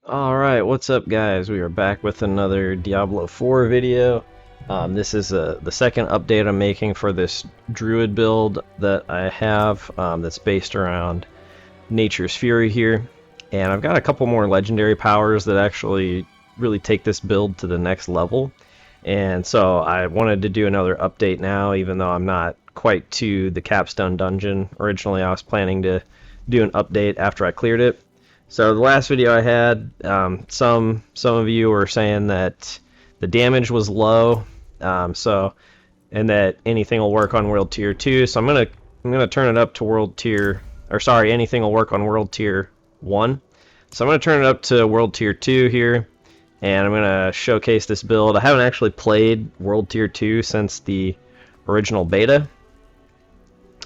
Alright, what's up guys? We are back with another Diablo 4 video. This is the second update I'm making for this Druid build that I have that's based around Nature's Fury here. And I've got a couple more legendary powers that actually really take this build to the next level. And so I wanted to do another update now, even though I'm not quite to the capstone dungeon. Originally I was planning to do an update after I cleared it. So the last video I had, some of you were saying that the damage was low, and that anything will work on World Tier 2. So I'm gonna turn it up to World Tier, or sorry, anything will work on World Tier 1. So I'm gonna turn it up to World Tier 2 here, and I'm gonna showcase this build. I haven't actually played World Tier 2 since the original beta,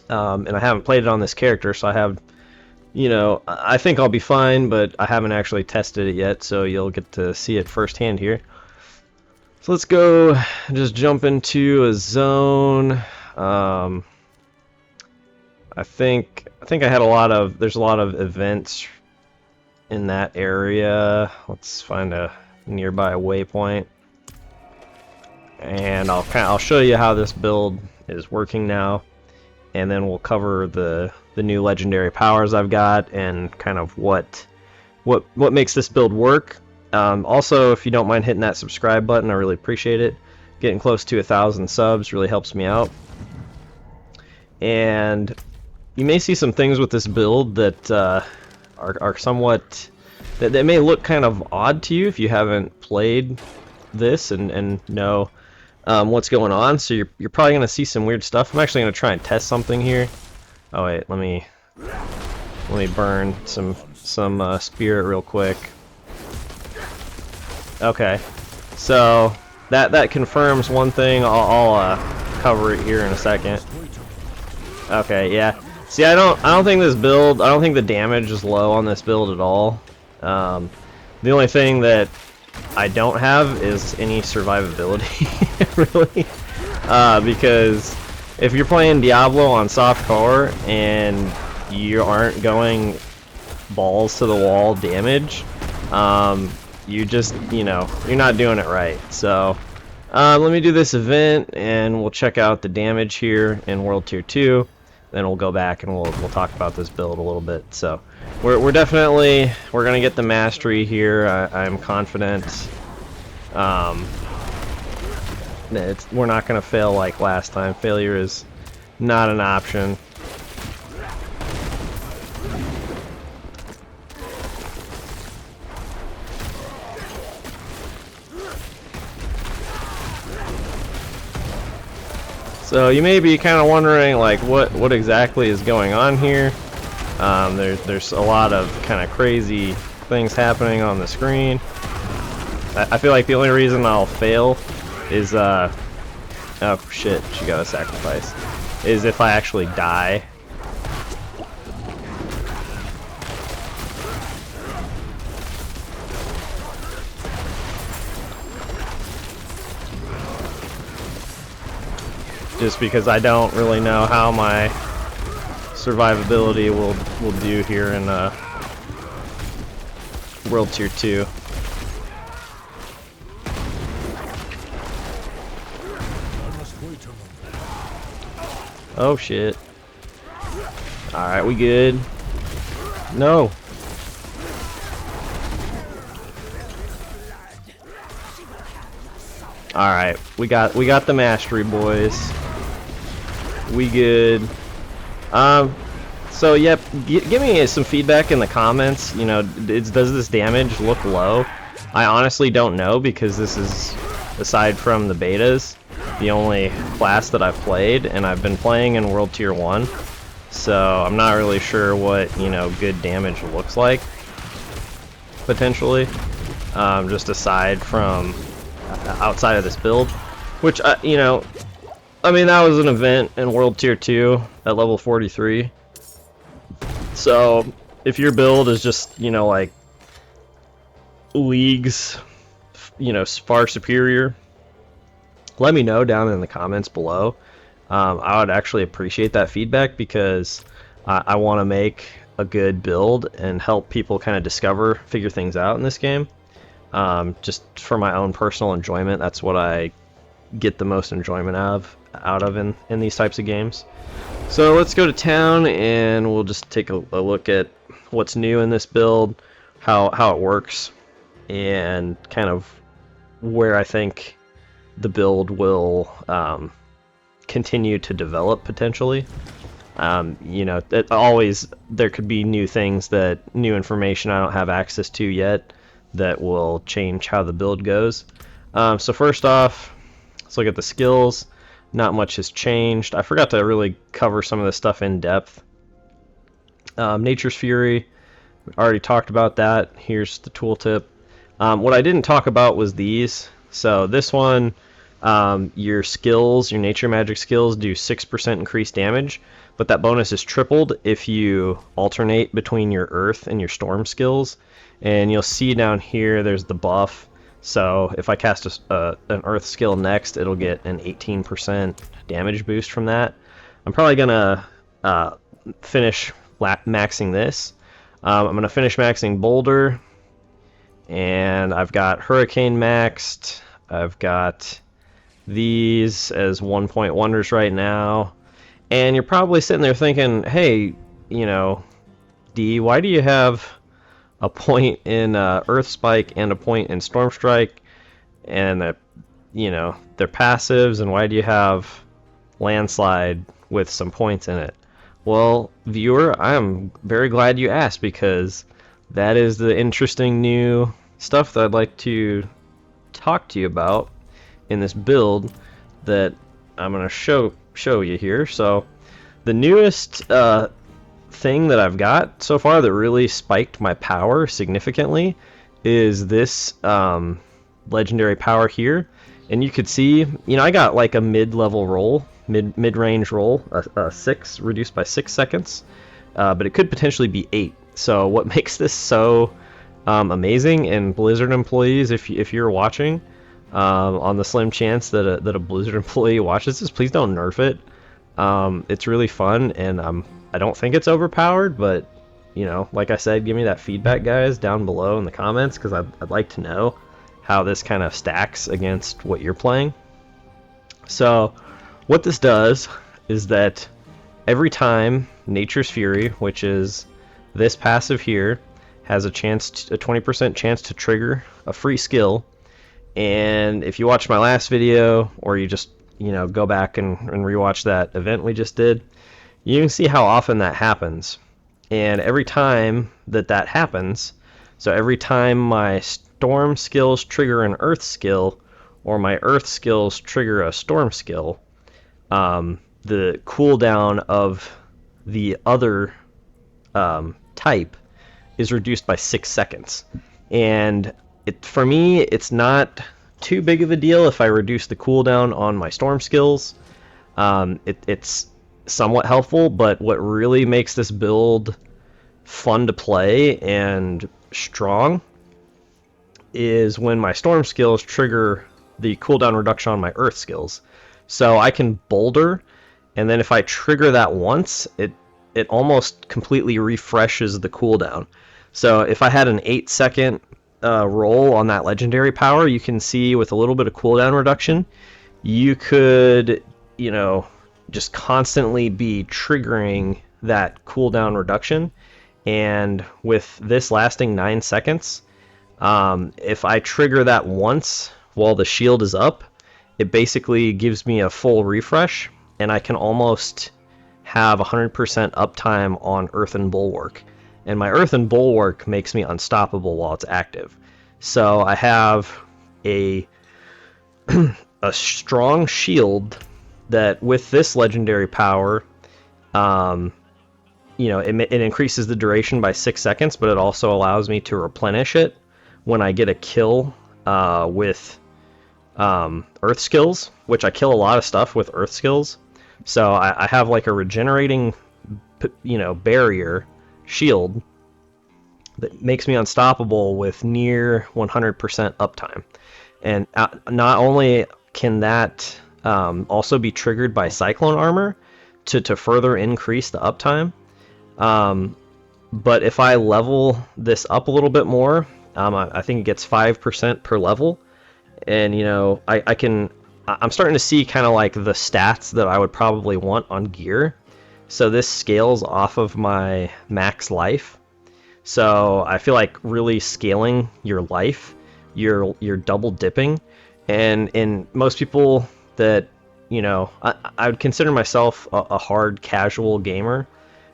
and I haven't played it on this character, so I have. I think I'll be fine, but I haven't actually tested it yet, so you'll get to see it firsthand here. So let's go just jump into a zone. I think I had there's a lot of events in that area. Let's find a nearby waypoint. And I'll show you how this build is working now, and then we'll cover the new legendary powers I've got and kind of what makes this build work. Also, if you don't mind hitting that subscribe button, I really appreciate it. Getting close to 1,000 subs really helps me out. And you may see some things with this build that are somewhat that may look kind of odd to you if you haven't played this and know what's going on. So you're probably gonna see some weird stuff. I'm actually gonna try and test something here. Oh wait, let me burn some spirit real quick. Okay, so that confirms one thing. I'll cover it here in a second. Okay, yeah. See, I don't think this build. I don't think the damage is low on this build at all. The only thing that I don't have is any survivability, really, because if you're playing Diablo on soft core and you aren't going balls to the wall damage, you just, you're not doing it right. So let me do this event and we'll check out the damage here in World Tier 2. Then we'll go back and we'll talk about this build a little bit. So we're gonna get the mastery here. I'm confident. We're not gonna fail like last time. Failure is not an option. So you may be kind of wondering, like, what exactly is going on here. There's a lot of kind of crazy things happening on the screen. I feel like the only reason I'll fail is oh shit, she got a sacrifice, is if I actually die. Just because I don't really know how my survivability will do here in World Tier 2. Oh shit. Alright, we good. No. Alright, we got the mastery, boys. We good. So yep, give me some feedback in the comments. Does this damage look low? I honestly don't know, because this is, aside from the betas, the only class that I've played, and I've been playing in World Tier 1, so I'm not really sure what, good damage looks like, potentially, just aside from, outside of this build, which, I mean, that was an event in World Tier 2 at level 43, so if your build is just, like, leagues, far superior, let me know down in the comments below. I would actually appreciate that feedback, because I want to make a good build and help people kind of figure things out in this game. Just for my own personal enjoyment, that's what I get the most enjoyment out of in these types of games. So let's go to town and we'll just take a look at what's new in this build, how it works, and kind of where I think the build will continue to develop potentially. You know, there could be new things, new information I don't have access to yet that will change how the build goes. So first off, let's look at the skills. Not much has changed. I forgot to really cover some of this stuff in depth. Nature's Fury, we already talked about that. Here's the tooltip. What I didn't talk about was these. So this one, your skills, your nature magic skills do 6% increased damage, but that bonus is tripled if you alternate between your earth and your storm skills. And you'll see down here there's the buff. So if I cast an earth skill next, it'll get an 18% damage boost from that. I'm probably gonna finish maxing this. I'm gonna finish maxing Boulder, and I've got Hurricane maxed. I've got these as 1-point wonders right now. And you're probably sitting there thinking, hey, you know, D, why do you have a point in Earth Spike and a point in Storm Strike, and you know, they're passives, and why do you have Landslide with some points in it? Well, viewer, I'm very glad you asked, because that is the interesting new stuff that I'd like to talk to you about in this build that I'm going to show you here. So the newest thing that I've got so far that really spiked my power significantly is this legendary power here. And you could see, you know, I got like a mid-level roll, mid-range roll, a 6 reduced by 6 seconds, but it could potentially be 8. So what makes this so amazing, and Blizzard employees, if you're watching, on the slim chance that a Blizzard employee watches this, please don't nerf it. It's really fun, and I don't think it's overpowered, but you know, like I said, give me that feedback, guys, down below in the comments, because I'd like to know how this kind of stacks against what you're playing. So what this does is that every time Nature's Fury, which is this passive here, has a 20% chance to trigger a free skill. And if you watched my last video, or you just, you know, go back and rewatch that event we just did, you can see how often that happens. And every time that happens, so every time my storm skills trigger an earth skill, or my earth skills trigger a storm skill, the cooldown of the other type is reduced by 6 seconds. And for me, it's not too big of a deal if I reduce the cooldown on my storm skills. It's somewhat helpful, but what really makes this build fun to play and strong is when my storm skills trigger the cooldown reduction on my earth skills. So I can boulder, and then if I trigger that once, it almost completely refreshes the cooldown. So if I had an 8-second roll on that legendary power, you can see with a little bit of cooldown reduction, you could, you know, just constantly be triggering that cooldown reduction. And with this lasting 9 seconds, if I trigger that once while the shield is up, it basically gives me a full refresh, and I can almost have 100% uptime on Earthen Bulwark. And my Earthen Bulwark makes me unstoppable while it's active. So I have a strong shield that, with this legendary power, you know, it increases the duration by 6 seconds, but it also allows me to replenish it when I get a kill with earth skills, which I kill a lot of stuff with earth skills. So I have like a regenerating, you know, barrier shield that makes me unstoppable with near 100% uptime. And not only can that also be triggered by cyclone armor to further increase the uptime, but if I level this up a little bit more, I think it gets 5% per level. And, you know, I'm starting to see kind of like the stats that I would probably want on gear. So this scales off of my max life. So I feel like really scaling your life, you're double dipping. And in most people that, you know, I would consider myself a hard casual gamer.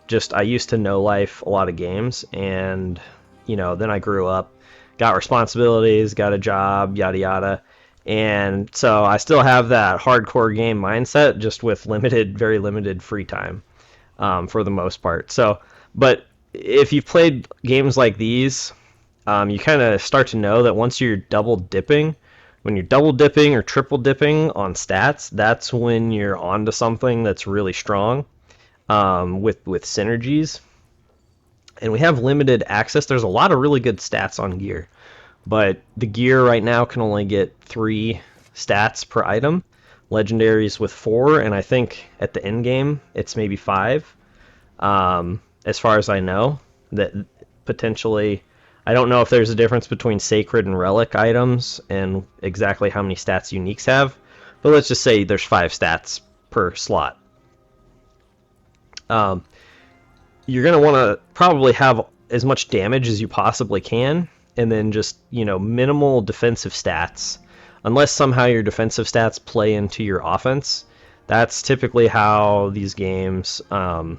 Just I used to know life a lot of games, and you know, then I grew up, got responsibilities, got a job, yada yada. And so I still have that hardcore game mindset, just with limited, very limited free time, for the most part. So, but if you've played games like these, you kind of start to know that once you're double dipping, when you're double dipping or triple dipping on stats, that's when you're onto something that's really strong, with synergies. And we have limited access. There's a lot of really good stats on gear, but the gear right now can only get 3 stats per item. Legendaries with 4, and I think at the end game it's maybe 5. As far as I know, that potentially, I don't know if there's a difference between sacred and relic items and exactly how many stats uniques have, but let's just say there's 5 stats per slot. You're going to want to probably have as much damage as you possibly can, and then just, you know, minimal defensive stats. Unless somehow your defensive stats play into your offense, that's typically how these games are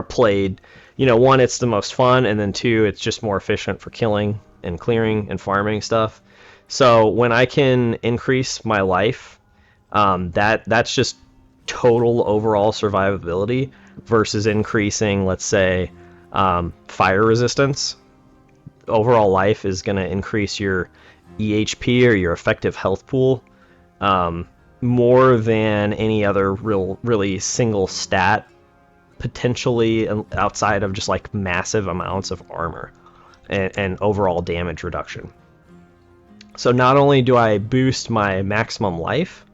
played. You know, 1, it's the most fun, and then 2, it's just more efficient for killing and clearing and farming stuff. So when I can increase my life, that's just total overall survivability versus increasing, let's say, fire resistance. Overall life is going to increase your EHP, or your effective health pool, more than any other really single stat, potentially outside of just like massive amounts of armor and overall damage reduction. So not only do I boost my maximum life,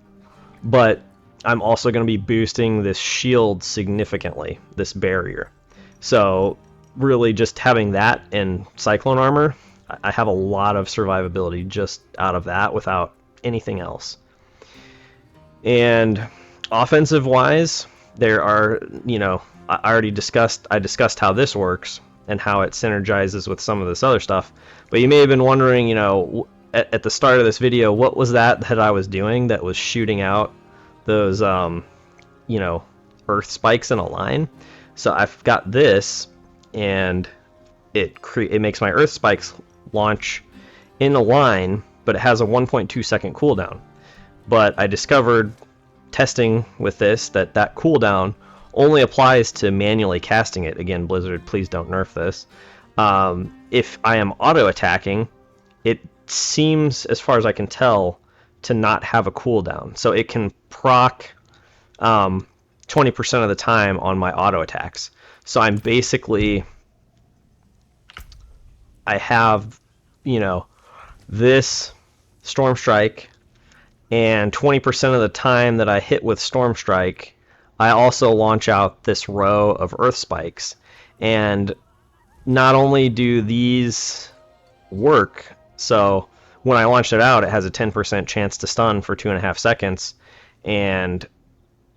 but I'm also going to be boosting this shield significantly, this barrier. So really just having that and cyclone armor, I have a lot of survivability just out of that without anything else. And offensive wise, there are, you know, I discussed how this works and how it synergizes with some of this other stuff. But you may have been wondering, you know, at the start of this video, what was that I was doing that was shooting out those, you know, earth spikes in a line? So I've got this, and it makes my earth spikes launch in a line, but it has a 1.2 second cooldown. But I discovered, testing with this, that cooldown only applies to manually casting it. Again, Blizzard, please don't nerf this. If I am auto-attacking, it seems, as far as I can tell, to not have a cooldown. So it can proc 20% of the time on my auto-attacks. So I'm basically, I have, you know, this Storm Strike, and 20% of the time that I hit with Storm Strike, I also launch out this row of Earth Spikes. And not only do these work, so when I launched it out, it has a 10% chance to stun for 2.5 seconds. And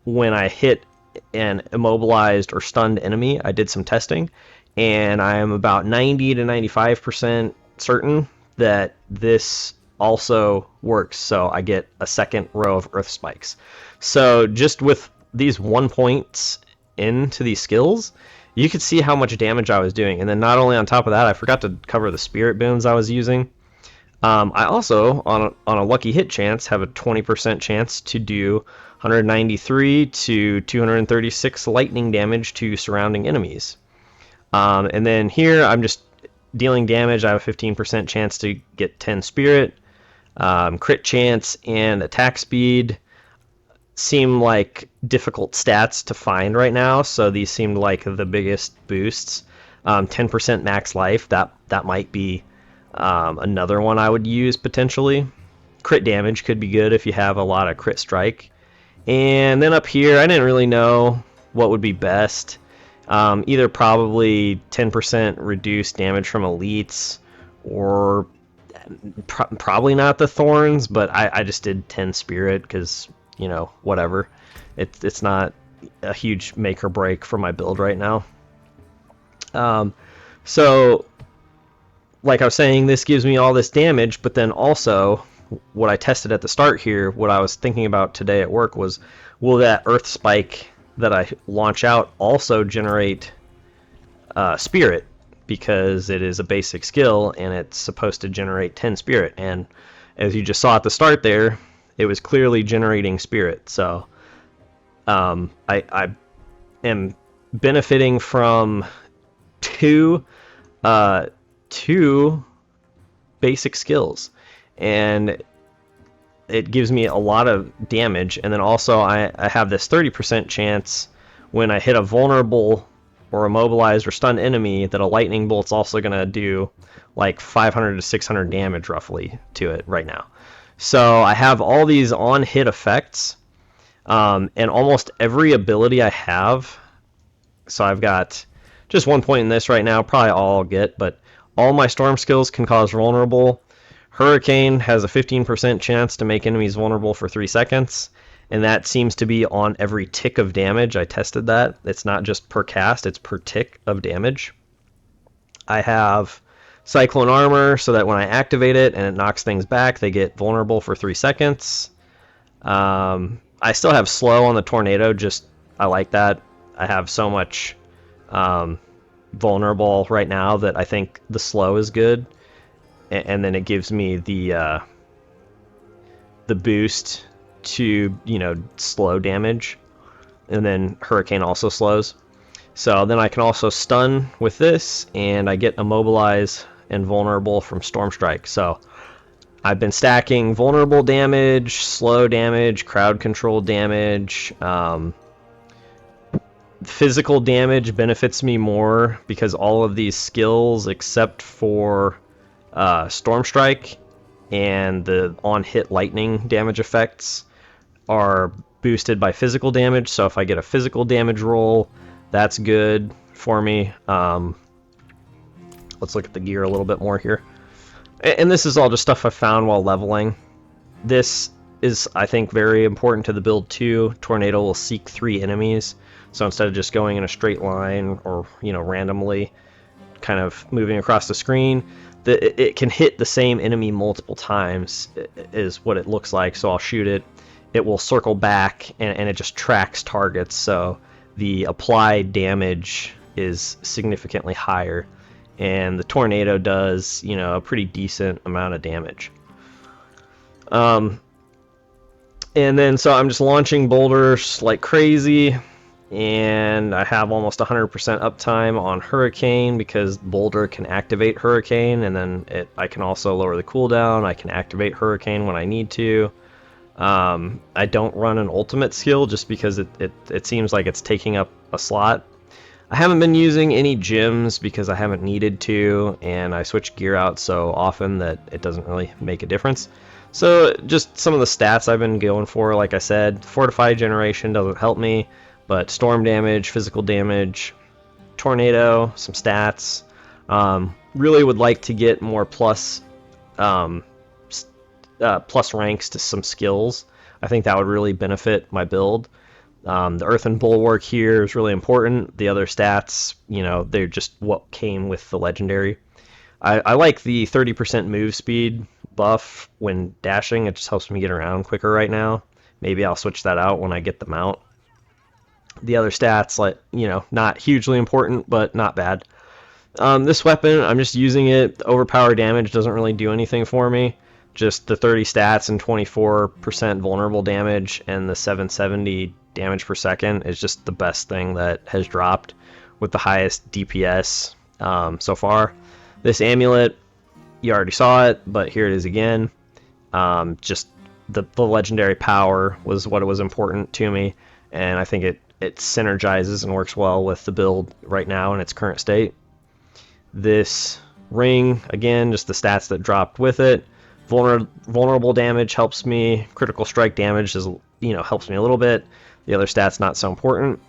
when I hit an immobilized or stunned enemy, I did some testing, and I am about 90 to 95% certain that this also works. So I get a second row of Earth Spikes. So just with these 1 points into these skills, you could see how much damage I was doing. And then not only on top of that, I forgot to cover the spirit boons I was using. I also, on a lucky hit chance, have a 20% chance to do 193 to 236 lightning damage to surrounding enemies. And then here, I'm just dealing damage. I have a 15% chance to get 10 spirit. Crit chance and attack speed seem like difficult stats to find right now, so these seemed like the biggest boosts. 10% max life, that might be another one I would use potentially. Crit damage could be good if you have a lot of crit strike. And then up here, I didn't really know what would be best. Either probably 10% reduced damage from elites, or probably not the thorns, but I just did 10 spirit because, you know, whatever. It's not a huge make or break for my build right now. So, like I was saying, this gives me all this damage, but then also, what I tested at the start here, what I was thinking about today at work was, will that earth spike that I launch out also generate spirit? Because it is a basic skill and it's supposed to generate 10 spirit, and as you just saw at the start there, it was clearly generating spirit. So I am benefiting from two basic skills, and it gives me a lot of damage. And then also I have this 30% chance when I hit a vulnerable or immobilized or stunned enemy that a lightning bolt's also going to do like 500 to 600 damage roughly to it right now. So I have all these on hit effects, and almost every ability I have. So I've got just 1 point in this right now, probably all I'll get, but all my storm skills can cause vulnerable. Hurricane has a 15% chance to make enemies vulnerable for 3 seconds, and that seems to be on every tick of damage. I tested that. It's not just per cast, it's per tick of damage. I have Cyclone Armor, so that when I activate it and it knocks things back, they get vulnerable for 3 seconds. I still have Slow on the Tornado, just I like that. I have so much vulnerable right now that I think the Slow is good. And then it gives me the boost to, you know, slow damage, and then Hurricane also slows. So then I can also stun with this, and I get Immobilize and Vulnerable from Storm Strike. So I've been stacking vulnerable damage, slow damage, crowd control damage. Physical damage benefits me more because all of these skills except for Storm Strike and the on-hit lightning damage effects are boosted by physical damage. So if I get a physical damage roll, that's good for me. Let's look at the gear a little bit more here. And this is all just stuff I found while leveling. This is, I think, very important to the build too. Tornado will seek 3 enemies. So instead of just going in a straight line or, you know, randomly kind of moving across the screen, it can hit the same enemy multiple times is what it looks like. So I'll shoot it, it will circle back, and it just tracks targets, so the applied damage is significantly higher, and the Tornado does, you know, a pretty decent amount of damage. And then so I'm just launching boulders like crazy, and I have almost 100% uptime on Hurricane because Boulder can activate Hurricane, and then I can also lower the cooldown. I can activate Hurricane when I need to. I don't run an ultimate skill just because it seems like it's taking up a slot. I haven't been using any gems because I haven't needed to, and I switch gear out so often that it doesn't really make a difference. So just some of the stats I've been going for, like I said, Fortify Generation doesn't help me, but storm damage, physical damage, tornado, some stats. Really would like to get more plus ranks to some skills. I think that would really benefit my build. The Earthen Bulwark here is really important. The other stats, you know, they're just what came with the legendary. I like the 30% move speed buff when dashing. It just helps me get around quicker right now. Maybe I'll switch that out when I get the mount. The other stats, like, you know, not hugely important, but not bad. This weapon, I'm just using it. The overpower damage doesn't really do anything for me. Just the 30 stats and 24% vulnerable damage and the 770 damage per second is just the best thing that has dropped with the highest DPS so far. This amulet, you already saw it, but here it is again. Just the legendary power was what was important to me, and I think it synergizes and works well with the build right now in its current state. This ring, again, just the stats that dropped with it. Vulnerable damage helps me. Critical strike damage is, you know, helps me a little bit. The other stats not so important.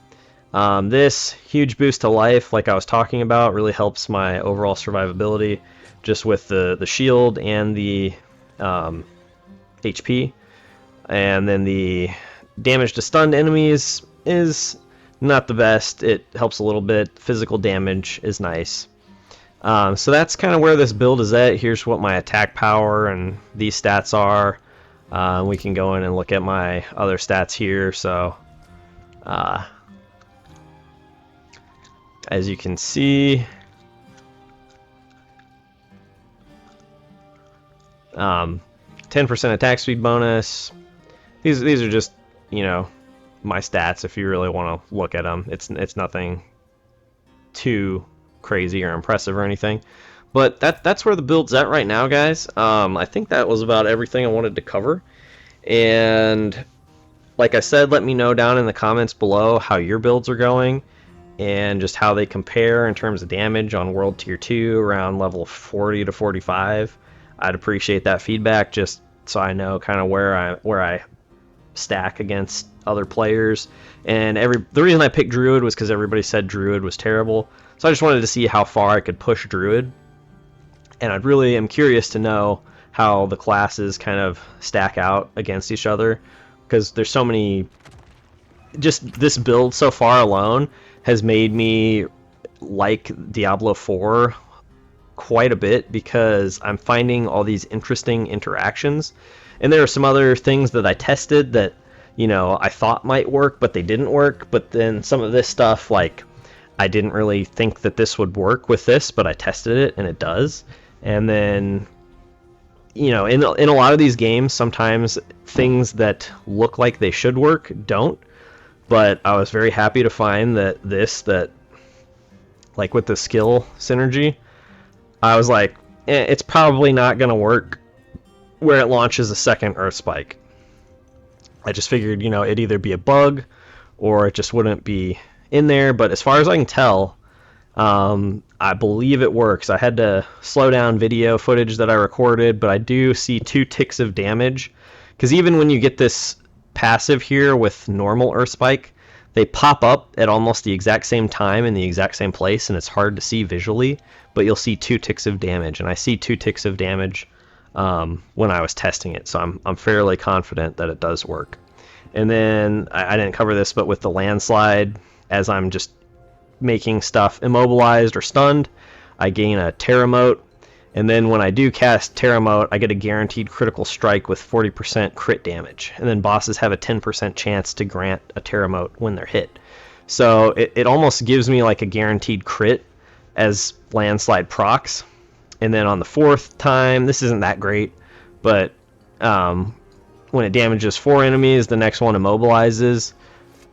This huge boost to life, like I was talking about, really helps my overall survivability, just with the shield and the HP. And then the damage to stunned enemies is not the best. It helps a little bit. Physical damage is nice. So that's kind of where this build is at. Here's what my attack power and these stats are. We can go in and look at my other stats here. So as you can see, 10% attack speed bonus. These are just, you know, my stats if you really want to look at them. It's nothing too crazy or impressive or anything. But that's where the build's at right now, guys. I think that was about everything I wanted to cover. And like I said, let me know down in the comments below how your builds are going and just how they compare in terms of damage on World Tier 2 around level 40 to 45. I'd appreciate that feedback just so I know kind of where I stack against other players. And the reason I picked Druid was because everybody said Druid was terrible. So I just wanted to see how far I could push Druid. And I really am curious to know how the classes kind of stack out against each other, because there's so many. Just this build so far alone has made me like Diablo 4 quite a bit, because I'm finding all these interesting interactions. And there are some other things that I tested that, you know, I thought might work, but they didn't work. But then some of this stuff, like, I didn't really think that this would work with this, but I tested it and it does. And then, you know, in a lot of these games, sometimes things that look like they should work don't. But I was very happy to find that like with the skill synergy, I was like, it's probably not going to work where it launches a second Earth Spike. I just figured, you know, it'd either be a bug or it just wouldn't be in there. But as far as I can tell, I believe it works. I had to slow down video footage that I recorded, but I do see 2 ticks of damage. Because even when you get this passive here with normal Earth Spike, they pop up at almost the exact same time in the exact same place, and it's hard to see visually, but you'll see 2 ticks of damage, and I see 2 ticks of damage when I was testing it, so I'm fairly confident that it does work. And then I didn't cover this, but with the landslide, as I'm just making stuff immobilized or stunned, I gain a Terra Mote. And then when I do cast Terra Mote, I get a guaranteed critical strike with 40% crit damage. And then bosses have a 10% chance to grant a Terra Mote when they're hit. So it almost gives me like a guaranteed crit as landslide procs. And then on the 4th time, this isn't that great, but when it damages 4 enemies, the next one immobilizes.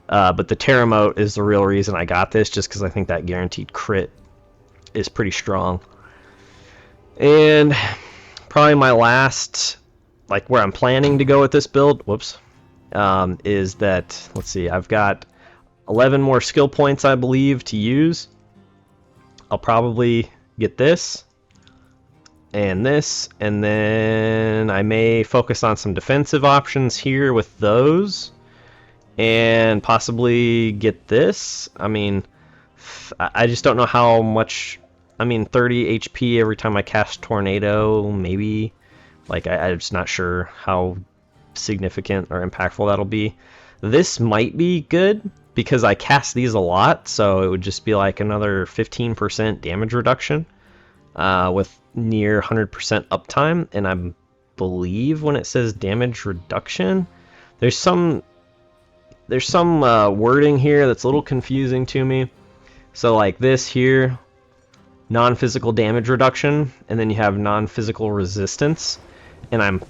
But the Terra Mote is the real reason I got this, just because I think that guaranteed crit is pretty strong. And probably my last, like where I'm planning to go with this build, is that, let's see, I've got 11 more skill points, I believe, to use. I'll probably get this, and then I may focus on some defensive options here with those, and possibly get this. I mean, I just don't know how much. I mean, 30 HP every time I cast Tornado, maybe. Like, I'm just not sure how significant or impactful that'll be. This might be good, because I cast these a lot, so it would just be like another 15% damage reduction with near 100% uptime. And I believe when it says damage reduction, there's some wording here that's a little confusing to me. So like this here, non-physical damage reduction, and then you have non-physical resistance, and I'm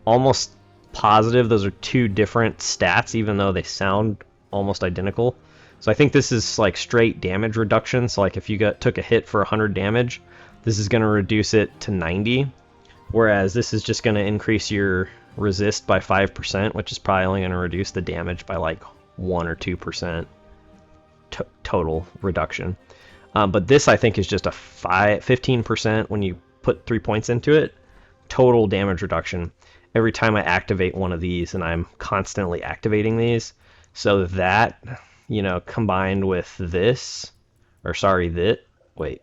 almost positive those are 2 different stats, even though they sound almost identical. So I think this is like straight damage reduction. So like if you took a hit for 100 damage, this is going to reduce it to 90, whereas this is just going to increase your resist by 5%, which is probably only going to reduce the damage by like 1 or 2% total reduction. But this, I think, is just a 15% when you put 3 points into it, total damage reduction every time I activate one of these, and I'm constantly activating these. So that, you know, combined with this, or sorry, that, wait.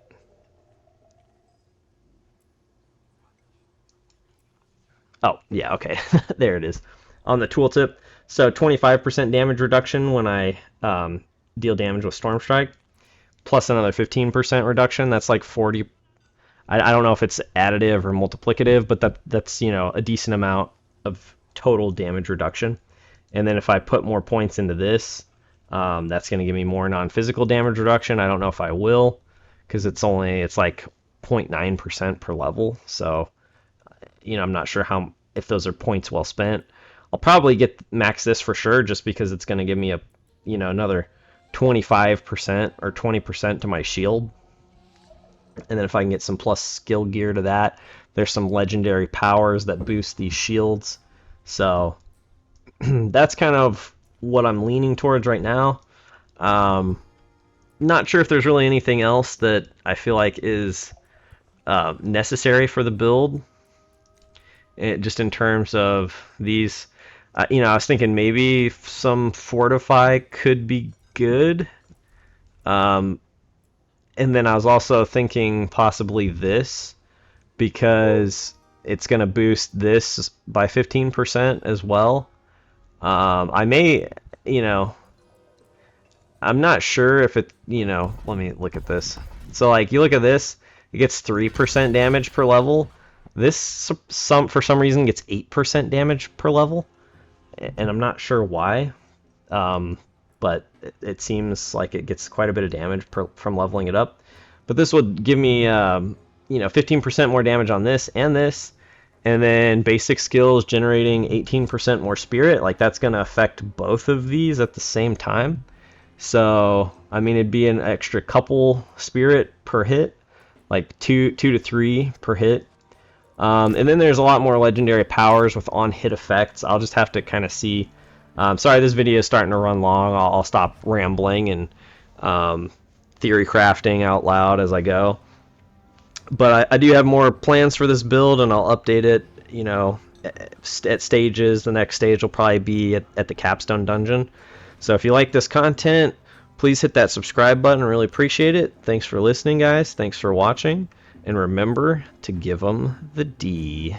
Oh, yeah, okay. There it is. On the tooltip. So 25% damage reduction when I deal damage with Storm Strike, plus another 15% reduction. That's like 40. I don't know if it's additive or multiplicative, but that's, you know, a decent amount of total damage reduction. And then if I put more points into this, that's going to give me more non-physical damage reduction. I don't know if I will, because it's like 0.9% per level. So, you know, I'm not sure if those are points well spent. I'll probably max this for sure, just because it's going to give me another 25% or 20% to my shield. And then if I can get some plus skill gear to that, there's some legendary powers that boost these shields. So that's kind of what I'm leaning towards right now. Not sure if there's really anything else that I feel like is necessary for the build. Just in terms of these, I was thinking maybe some fortify could be good. And then I was also thinking possibly this, because it's going to boost this by 15% as well. I may, I'm not sure if it, let me look at this. So like you look at this, it gets 3% damage per level. This for some reason gets 8% damage per level, and I'm not sure why. But it seems like it gets quite a bit of damage from leveling it up. But this would give me 15% more damage on this, and then basic skills generating 18% more spirit. Like that's going to affect both of these at the same time. So I mean, it'd be an extra couple spirit per hit, like two to three per hit. And then there's a lot more legendary powers with on-hit effects. I'll just have to kind of see. Sorry, this video is starting to run long. I'll stop rambling and theory crafting out loud as I go. But I do have more plans for this build, and I'll update it, at stages. The next stage will probably be at the Capstone Dungeon. So if you like this content, please hit that subscribe button. I really appreciate it. Thanks for listening, guys. Thanks for watching. And remember to give them the D.